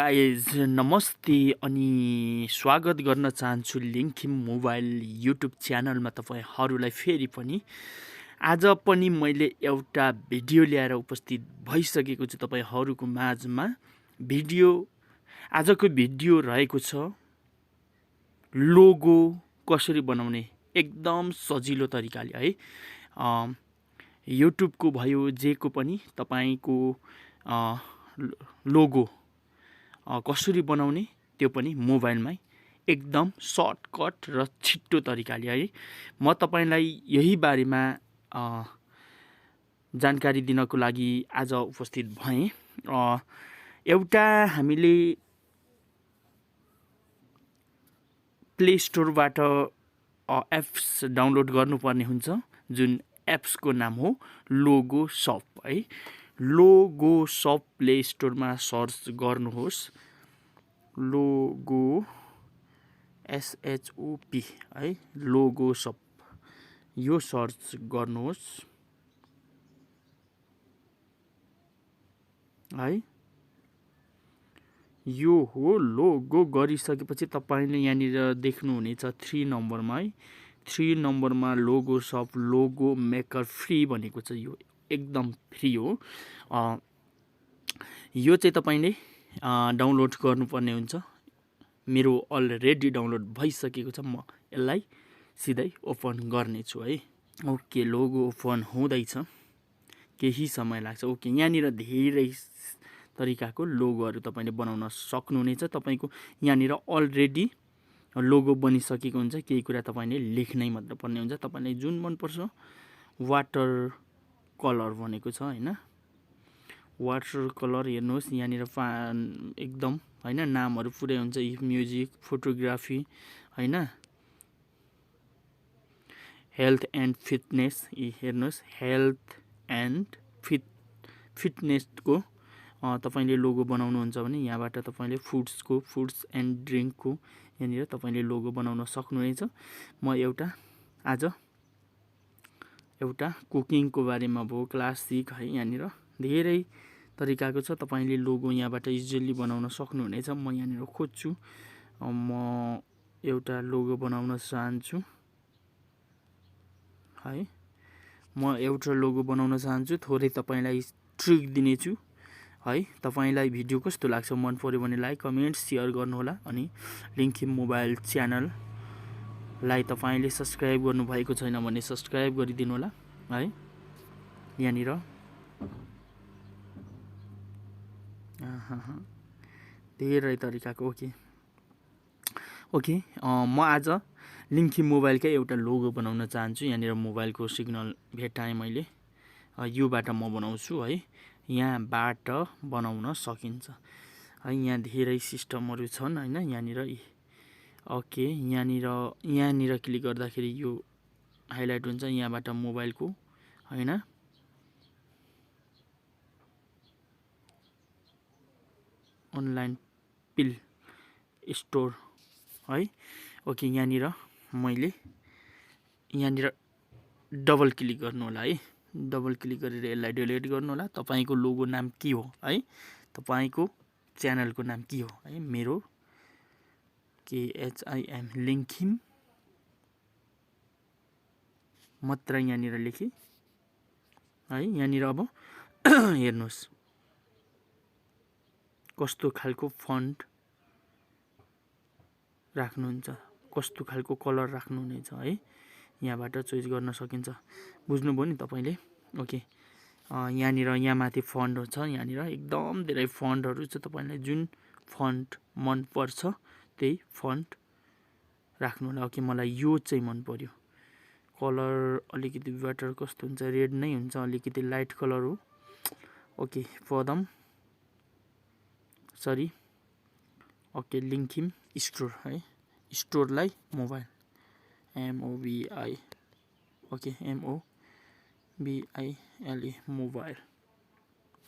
Guys नमस्ते अनि स्वागत गर्न चाहन्छु लिङ्खिम मोबाइल युट्युब च्यानलमा तपाईहरूलाई फेरि पनि। आज पनि मैले एउटा भिडियो ल्याएर उपस्थित भइसकेको छु तपाईहरूको माझमा। आजको भिडियो रहेको छ लोगो कसरी बनाउने एकदम सजिलो तरिकाले है। युट्युबको भयो जेको पनि तपाईको लोगो कसरी बनाउने त्यो पनि मोबाइलमै एकदम सर्टकट र छिट्टो तरिकाले है। म तपाईलाई यही बारेमा जानकारी दिनको लागि आज उपस्थित भएँ। एउटा हामीले प्ले स्टोरबाट एप्स डाउनलोड गर्नुपर्ने हुन्छ, जुन एप्सको नाम हो लोगो शप है। लोगो शप प्ले स्टोरमा सर्च गर्नुहोस्, लोगो SHOP है, लोगो शप यो सर्च गर्नुहोस् है। यो हो लोगो। गरिसकेपछि तपाईले यहाँनिर देख्नुहुनेछ 3 नम्बरमा है। 3 नम्बरमा लोगो शप लोगो मेकर फ्री भनेको छ। यो एकदम फ्री हो। यो चाहिँ तपाईले डाउनलोड गर्नुपर्ने हुन्छ। मेरो अलरेडी डाउनलोड भइसकेको छ। म यसलाई सिधै ओपन गर्नेछु है। ओके, लोगो ओपन हुँदैछ, केही समय लाग्छ। ओके, यहाँनिर धेरै तरिकाको लोगोहरू तपाईले बनाउन सक्नुहुनेछ। तपाईको यहाँनिर अलरेडी लोगो बनिसकेको हुन्छ। केही कुरा तपाईले लेख्नै मात्र पर्ने हुन्छ। तपाईलाई जुन मन पर्छ, वाटर कलर भनेको छ हैन, वाटर कलर हेर्नुहोस् यहाँनिर एकदम हैन, नामहरू पुरै हुन्छ। म्युजिक, फोटोग्राफी हैन, हेल्थ एन्ड फिटनेस, हेर्नुहोस् हेल्थ एन्ड फिटनेसको तपाईले लोगो बनाउनुहुन्छ भने यहाँबाट तपाईले फुड्स एन्ड ड्रिङ्कको यहाँनिर तपाईले लोगो बनाउन सक्नुहुनेछ। म आज एउटा कुकिङको बारेमा भयो, क्लासिक है। यहाँनिर धेरै तरिकाको छ। तपाईले लोगो यहाँबाट इजिली बनाउन सक्नुहुनेछ। म यहाँनिर खोज्छु, म एउटा लोगो बनाउन चाहन्छु है। म एउटा लोगो बनाउन चाहन्छु। थोरै तपाईलाई ट्रिक दिनेछु है। तपाईलाई भिडियो कस्तो लाग्छ, मन पर्यो भने लाइक, कमेन्ट, सेयर गर्नुहोला। अनि लिङ्खिम मोबाइल च्यानललाई तपाईले सब्स्क्राइब गर्नुभएको छैन भने सब्स्क्राइब गरिदिनु होला है। यहाँनिर धेरै तरिकाको ओके। म आज लिङ्खिम मोबाइलकै एउटा लोगो बनाउन चाहन्छु। यहाँनिर मोबाइलको सिग्नल भेटाएँ मैले, योबाट म बनाउँछु है। यहाँबाट बनाउन सकिन्छ है। यहाँ धेरै सिस्टमहरू छन् हैन। यहाँनिर ओके, यहाँनिर क्लिक गर्दाखेरि यो हाइलाइट हुन्छ। यहाँबाट मोबाइलको हैन अनलाइन प्ले स्टोर है। ओके, यहाँनिर डबल क्लिक गर्नु होला है। डबल क्लिक गरेर यसलाई डिलिट गर्नु होला। तपाईको लोगो नाम के हो है, तपाईको च्यानलको नाम के हो है। मेरो KHIM लिङ्खिम मात्र यहाँनिर लेखेँ है। यहाँनिर अब हेर्नुहोस् कस्तो खालको फन्ट राख्नुहुन्छ, कस्तो खालको कलर राख्नुहुनेछ है। यहाँबाट चोइस गर्न सकिन्छ। बुझ्नुभयो नि तपाईले। ओके, यहाँ माथि फन्टहरू छ। यहाँनिर एकदम धेरै फन्टहरू छ। तपाईलाई जुन फन्ट मन पर्छ त्यही फन्ट राख्नु होला। ओके, मलाई यो चाहिँ मन पर्यो। कलर अलिकति बेटर कस्तो हुन्छ, रेड नै हुन्छ, अलिकति लाइट कलर हो। ओके, ओके, लिङ्खिम स्टोर है। स्टोरलाई mobile MOBI, okay, MOBILE mobile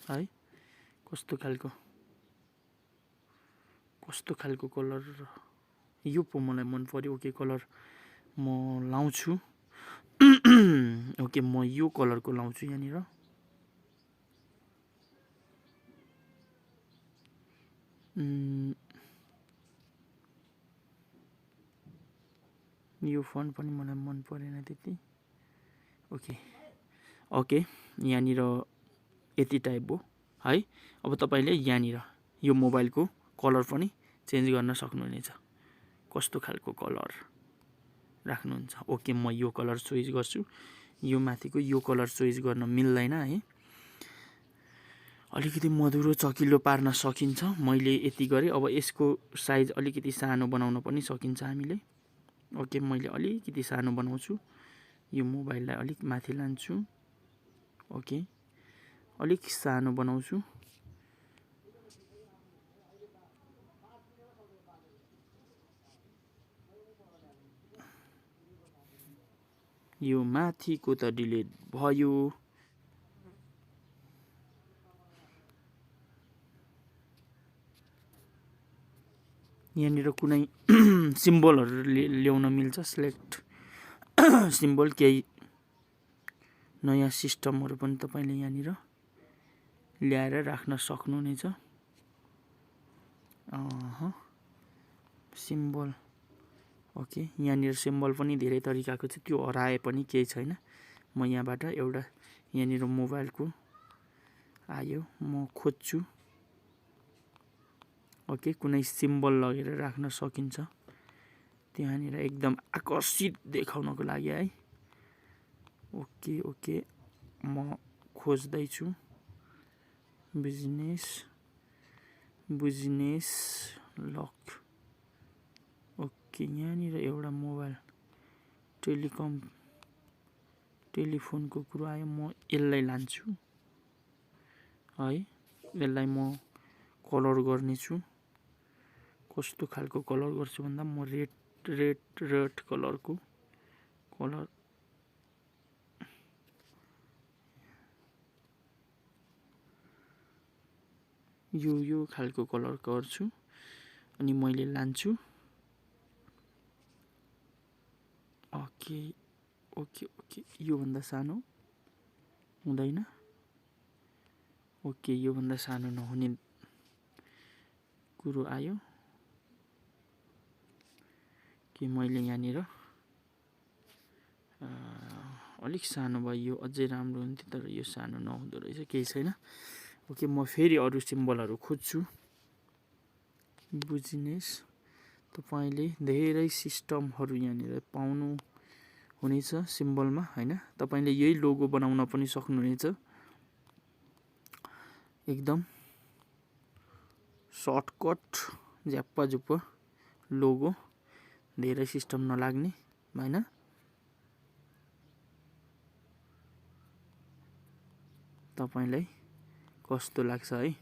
है। कस्तो खालको कलर, यो पो मलाई मन पर्यो। ओके, कलर म लाउँछु। ओके, म यो कलरको लाउँछु यहाँनिर। यो फोन पनि मलाई मन परेन त्यति। ओके यहाँनिर यति टाइप हो है। अब तपाईले यहाँनिर यो मोबाइलको कलर पनि चेन्ज गर्न सक्नुहुनेछ, कस्तो खालको कलर राख्नुहुन्छ। ओके म यो कलर चोइस गर्छु, यो माथिको यो कलर चोइस गर्न मिल्दैन है, अलिकति मधुरो चकिलो पार्न सकिन्छ। मैले यति गरेँ। अब यसको साइज अलिकति सानो बनाउन पनि सकिन्छ हामीले। ओके मैले अलिकति सानो बनाउँछु, यो मोबाइललाई अलिक माथि लान्छु। ओके अलिक सानो बनाउँछु। यो माथिको त डिलिट भयो। यहाँनिर कुनै सिम्बलहरु ल्याउन मिल्छ, सिलेक्ट सिम्बल, केही नयाँ सिस्टमहरु पनि तपाईले यहाँनिर ल्याएर राख्न सक्नुहुनेछ। सिम्बल ओके यहाँनिर सिम्बल पनि धेरै तरिकाको छ, त्यो हराए पनि केही छैन। म यहाँबाट एउटा यहाँनिर मोबाइलको आयो, म खोज्छु। ओके कुनै सिम्बल लगेर राख्न सकिन्छ त्यहाँनिर एकदम आकर्षित देखाउनको लागि है। ओके ओके म खोज्दै छु। Business lock. ओके यहाँनिर एउटा मोबाइल टेलिफोनको कुरा आयो, म यसलाई लान्छु है। यसलाई म कलर गर्नेछु। कस्तो खालको कलर गर्छु भन्दा म रेड कलरको कलर यो खालको कलर गर्छु अनि मैले लान्छु। ओके ओके ओके यो भन्दा सानो हुँदैन। ओके यो भन्दा सानो नहुने कुरो आयो कि मैले यहाँनिर अलिक सानो भयो, यो अझै राम्रो हुन्थ्यो, तर यो सानो नहुँदो रहेछ, केही छैन। ओके म फेरि अरु सिम्बलहरु खोज्छु। बिजनेस तपाईले धेरै सिस्टमहरु यहाँनिर पाउनु हुनेछ सिम्बलमा हैन। तपाईले यही लोगो बनाउन पनि सक्नुहुनेछ, एकदम सर्टकट झ्याप्पा झुप्प लोगो, धेरै सिस्टम नलाग्ने हैन। तपाईलाई कस्तो लाग्छ है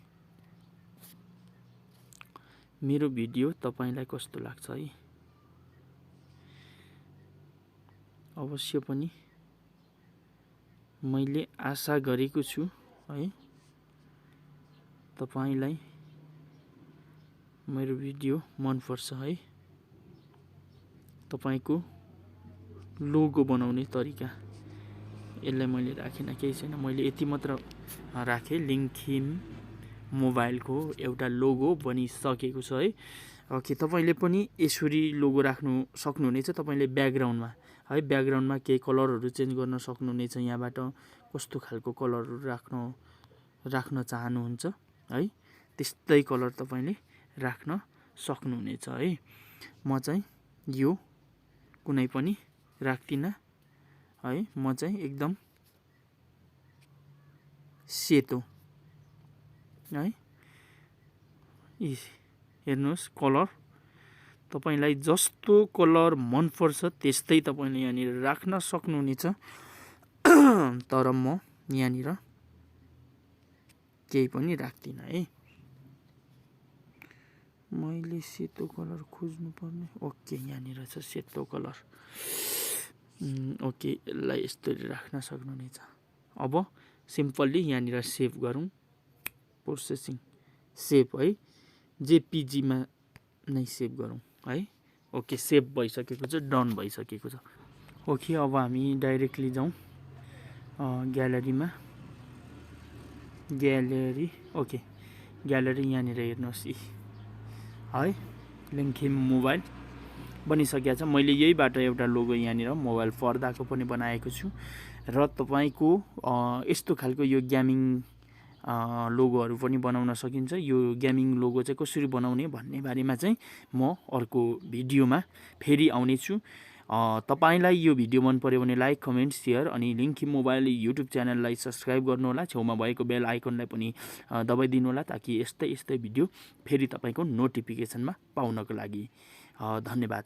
मेरो भिडियो, तपाईलाई कस्तो लाग्छ है अवश्य पनि मैले आशा गरेको छु है तपाईलाई मेरो भिडियो मन पर्छ है। तपाईको लोगो बनाउने तरिका यसलाई मैले राखिन, केही छैन, मैले यति मात्र राखे। लिङ्खिम मोबाइलको एउटा लोगो बनिसकेको छ है। ओके तपाईले पनि यसरी लोगो राख्नु सक्नुहुनेछ। तपाईले ब्याकग्राउन्डमा है, ब्याकग्राउन्डमा केही कलरहरु चेन्ज गर्न सक्नुहुनेछ। यहाँबाट कस्तो खालको कलरहरु राख्न चाहनुहुन्छ है, त्यस्तै कलर तपाईले राख्न सक्नुहुनेछ है। म चाहिँ यो कुनै पनि राख्दिन है, म चाहिँ एकदम सेतो है। हेर्नुस् कलर तपाईलाई जस्तो कलर मन पर्छ त्यस्तै तपाईले यहाँनिर राख्न सक्नुहुनेछ। तर म यहाँनिर केही पनि राख्दिन है। मैले सेतो कलर खोज्नु पर्ने। ओके यहाँनिर छ सेतो कलर। ओके यसलाई यस्तरी राख्न सक्नुहुनेछ। अब सिम्पली यहाँनिर सेभ गरौँ। प्रोसेसिङ सेभ है, जेपीजी मा नै सेभ गरौँ है। ओके सेभ भइसकेको छ, डन भइसकेको छ। ओके अब हामी डाइरेक्टली जाउँ ग्यालरीमा। ग्यालरी ओके ग्यालरी यहाँनिर हेर्नुहोस्, है। लिङ्खिम मोबाइल बनिसकेको छ। मैले यहीबाट एउटा लोगो यहाँनिर मोबाइल पर्दाको पनि बनाएको छु र तपाईँको यस्तो खालको यो गेमिङ लोगोहरू पनि बनाउन सकिन्छ। यो गेमिङ लोगो चाहिँ कसरी बनाउने भन्ने बारेमा चाहिँ म अर्को भिडियोमा फेरि आउनेछु। तपाईँलाई यो भिडियो मन पर्यो भने लाइक, कमेन्ट, सेयर अनि लिङ्खिम मोबाइल युट्युब च्यानललाई सब्सक्राइब गर्नुहोला। छेउमा भएको बेल आइकनलाई पनि दबाइदिनु होला ताकि यस्तै भिडियो फेरि तपाईँको नोटिफिकेसनमा पाउनको लागि। धन्यवाद।